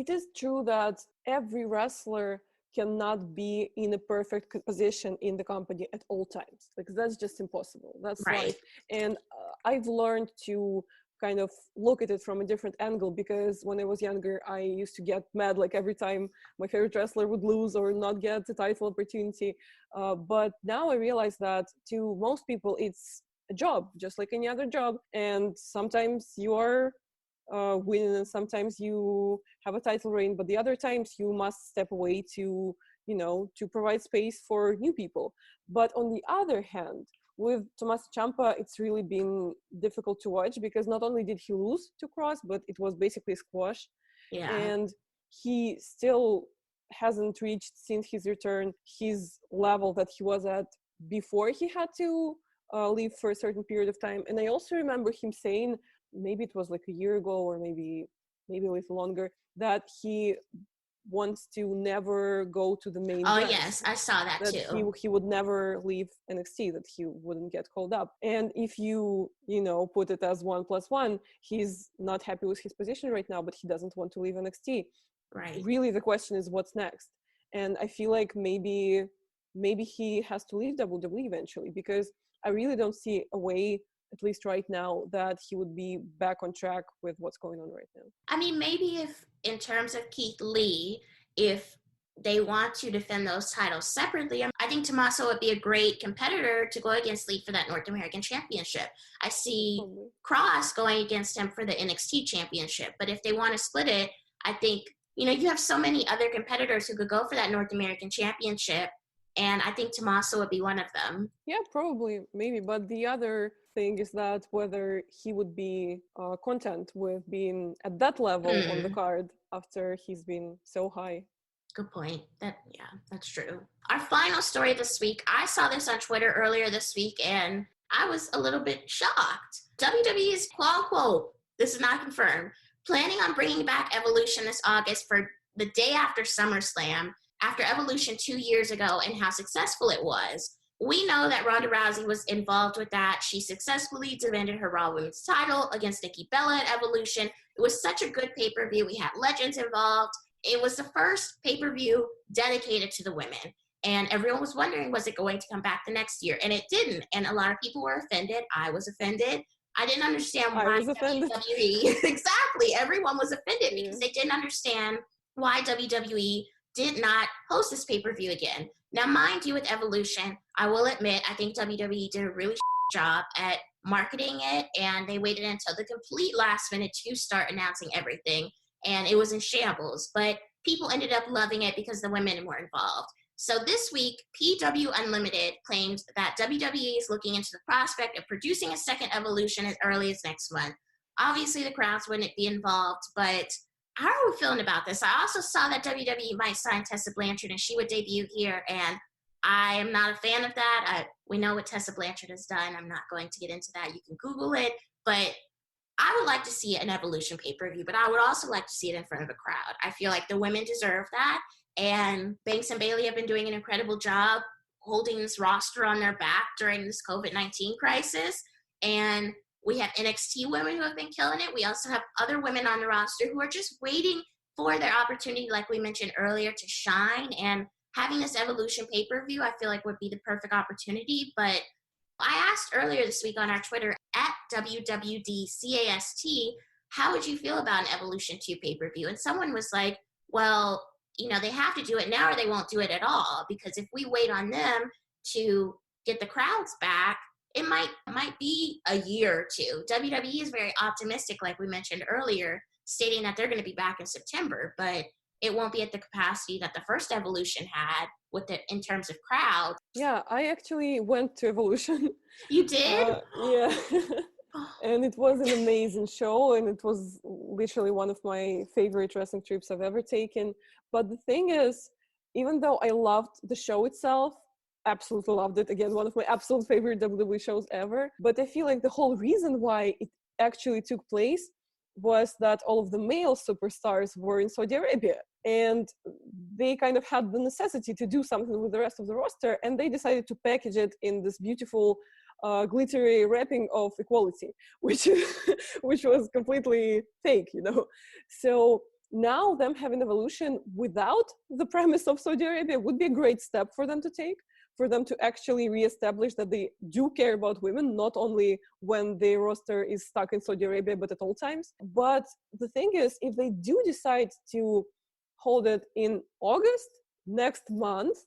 is true that every wrestler cannot be in a perfect position in the company at all times. Like, that's just impossible. That's life. And I've learned to kind of look at it from a different angle, because when I was younger, I used to get mad like every time my favorite wrestler would lose or not get the title opportunity. But now I realize that to most people, it's a job, just like any other job. And sometimes you are win, and sometimes you have a title reign, but the other times you must step away to provide space for new people. But on the other hand, with Tommaso Ciampa, it's really been difficult to watch because not only did he lose to Cross, but it was basically a squash. Yeah. And he still hasn't reached, since his return, his level that he was at before he had to leave for a certain period of time. And I also remember him saying, maybe it was like a year ago or maybe a little longer, that he wants to never go to the main Oh, branch. yes, I saw that too. He would never leave NXT, that he wouldn't get called up. And if you put it as 1+1, he's not happy with his position right now, but he doesn't want to leave NXT. Right. Really, the question is what's next? And I feel like maybe he has to leave WWE eventually, because I really don't see a way, at least right now, that he would be back on track with what's going on right now. I mean, maybe if, in terms of Keith Lee, if they want to defend those titles separately, I think Tommaso would be a great competitor to go against Lee for that North American Championship. I see Cross going against him for the NXT Championship. But if they want to split it, I think, you have so many other competitors who could go for that North American Championship. And I think Tommaso would be one of them. Yeah, probably, maybe. But the other thing is that whether he would be content with being at that level on the card after he's been so high. Good point. That's true. Our final story this week, I saw this on Twitter earlier this week, and I was a little bit shocked. WWE is, quote unquote, this is not confirmed, planning on bringing back Evolution this August for the day after SummerSlam, after Evolution 2 years ago and how successful it was. We know that Ronda Rousey was involved with that. She successfully defended her Raw Women's title against Nikki Bella at Evolution. It was such a good pay-per-view. We had legends involved. It was the first pay-per-view dedicated to the women. And everyone was wondering, was it going to come back the next year? And it didn't. And a lot of people were offended. I was offended. I didn't understand why WWE... Exactly. Everyone was offended because they didn't understand why WWE did not host this pay-per-view again. Now, mind you, with Evolution, I will admit, I think WWE did a really job at marketing it, and they waited until the complete last minute to start announcing everything, and it was in shambles. But people ended up loving it because the women were involved. So this week, PW Unlimited claimed that WWE is looking into the prospect of producing a second Evolution as early as next month. Obviously, the crowds wouldn't be involved, but how are we feeling about this? I also saw that WWE might sign Tessa Blanchard and she would debut here, and I am not a fan of that. We know what Tessa Blanchard has done. I'm not going to get into that. You can Google it, but I would like to see an Evolution pay-per-view, but I would also like to see it in front of a crowd. I feel like the women deserve that, and Banks and Bayley have been doing an incredible job holding this roster on their back during this COVID-19 crisis, and we have NXT women who have been killing it. We also have other women on the roster who are just waiting for their opportunity, like we mentioned earlier, to shine. And having this Evolution pay-per-view, I feel like would be the perfect opportunity. But I asked earlier this week on our Twitter, at WWDCAST, how would you feel about an Evolution 2 pay-per-view? And someone was like, well, they have to do it now or they won't do it at all. Because if we wait on them to get the crowds back, it might be a year or two. WWE is very optimistic, like we mentioned earlier, stating that they're going to be back in September, but it won't be at the capacity that the first Evolution had in terms of crowd. Yeah, I actually went to Evolution. You did? Yeah. And it was an amazing show, and it was literally one of my favorite wrestling trips I've ever taken. But the thing is, even though I loved the show itself, absolutely loved it. Again, one of my absolute favorite WWE shows ever. But I feel like the whole reason why it actually took place was that all of the male superstars were in Saudi Arabia. And they kind of had the necessity to do something with the rest of the roster. And they decided to package it in this beautiful glittery wrapping of equality, which was completely fake, So now them having Evolution without the premise of Saudi Arabia would be a great step for them to take, for them to actually reestablish that they do care about women, not only when the roster is stuck in Saudi Arabia, but at all times. But the thing is, if they do decide to hold it in August, next month,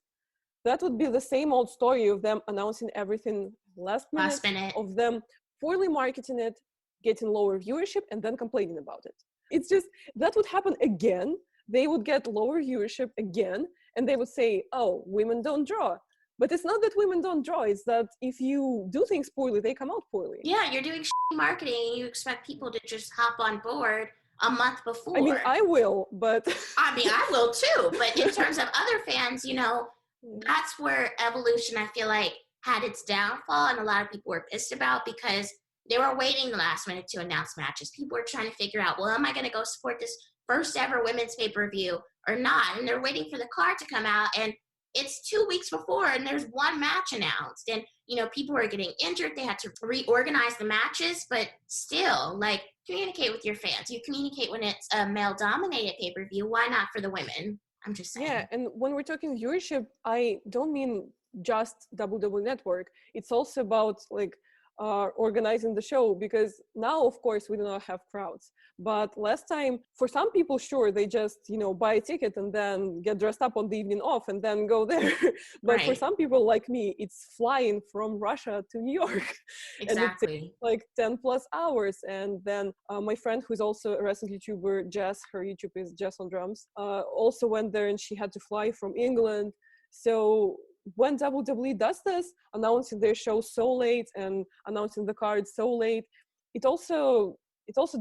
that would be the same old story of them announcing everything last minute, of them poorly marketing it, getting lower viewership, and then complaining about it. It's just, that would happen again. They would get lower viewership again, and they would say, oh, women don't draw. But it's not that women don't draw. It's that if you do things poorly, they come out poorly. Yeah, you're doing marketing and you expect people to just hop on board a month before. I mean, I will, but... I mean, I will too. But in terms of other fans, you know, that's where Evolution, I feel like, had its downfall, and a lot of people were pissed about because they were waiting the last minute to announce matches. People were trying to figure out, well, am I going to go support this first ever women's pay-per-view or not? And they're waiting for the card to come out, and it's 2 weeks before, and there's one match announced. And, you know, people were getting injured. They had to reorganize the matches, but still, like, communicate with your fans. You communicate when it's a male-dominated pay-per-view. Why not for the women? I'm just saying. Yeah, and when we're talking viewership, I don't mean just WWE Network. It's also about, like, organizing the show, because now, of course, we do not have crowds. But last time, for some people, sure, they just, you know, buy a ticket and then get dressed up on the evening off and then go there. But for some people like me, it's flying from Russia to New York. Exactly. And it takes like 10 plus hours. And then my friend, who's also a wrestling YouTuber, Jess, her YouTube is Jess on Drums, also went there, and she had to fly from England. So when WWE does this, announcing their show so late and announcing the card so late, it also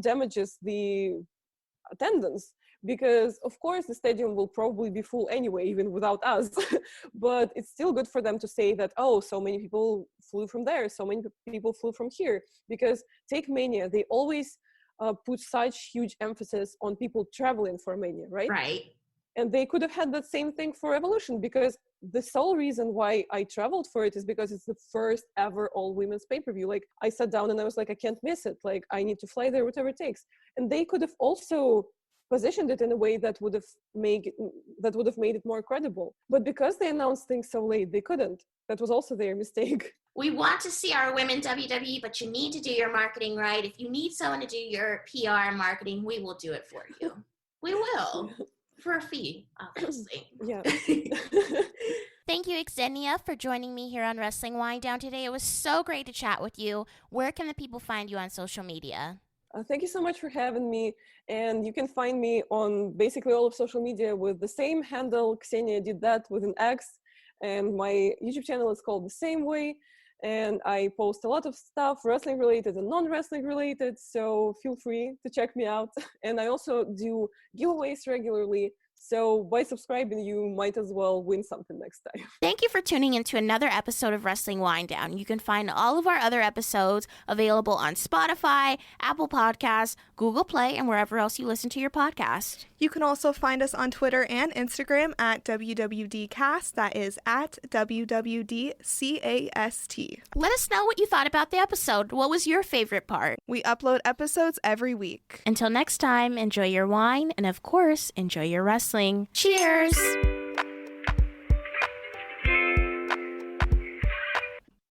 damages the attendance, because of course the stadium will probably be full anyway, even without us. But it's still good for them to say that, oh, so many people flew from there, so many people flew from here. Because take Mania, they always put such huge emphasis on people traveling for Mania, right? Right. And they could have had that same thing for Evolution, because the sole reason why I traveled for it is because it's the first ever all-women's pay-per-view. Like, I sat down and I was like, I can't miss it. Like, I need to fly there, whatever it takes. And they could have also positioned it in a way that would have made it more credible. But because they announced things so late, they couldn't. That was also their mistake. We want to see our women WWE, but you need to do your marketing right. If you need someone to do your PR and marketing, we will do it for you. We will. For a fee, obviously. Yeah. Thank you, Xenia, for joining me here on Wrestling Winedown today. It was so great to chat with you. Where can the people find you on social media? Thank you so much for having me. And you can find me on basically all of social media with the same handle, XeniaDidThat with an X. And my YouTube channel is called the same way. And I post a lot of stuff, wrestling related and non-wrestling related. So feel free to check me out. And I also do giveaways regularly. So by subscribing, you might as well win something next time. Thank you for tuning into another episode of Wrestling Winedown. You can find all of our other episodes available on Spotify, Apple Podcasts, Google Play, and wherever else you listen to your podcast. You can also find us on Twitter and Instagram at WWDcast. That is at WWDCAST. Let us know what you thought about the episode. What was your favorite part? We upload episodes every week. Until next time, enjoy your wine and, of course, enjoy your wrestling. Cheers!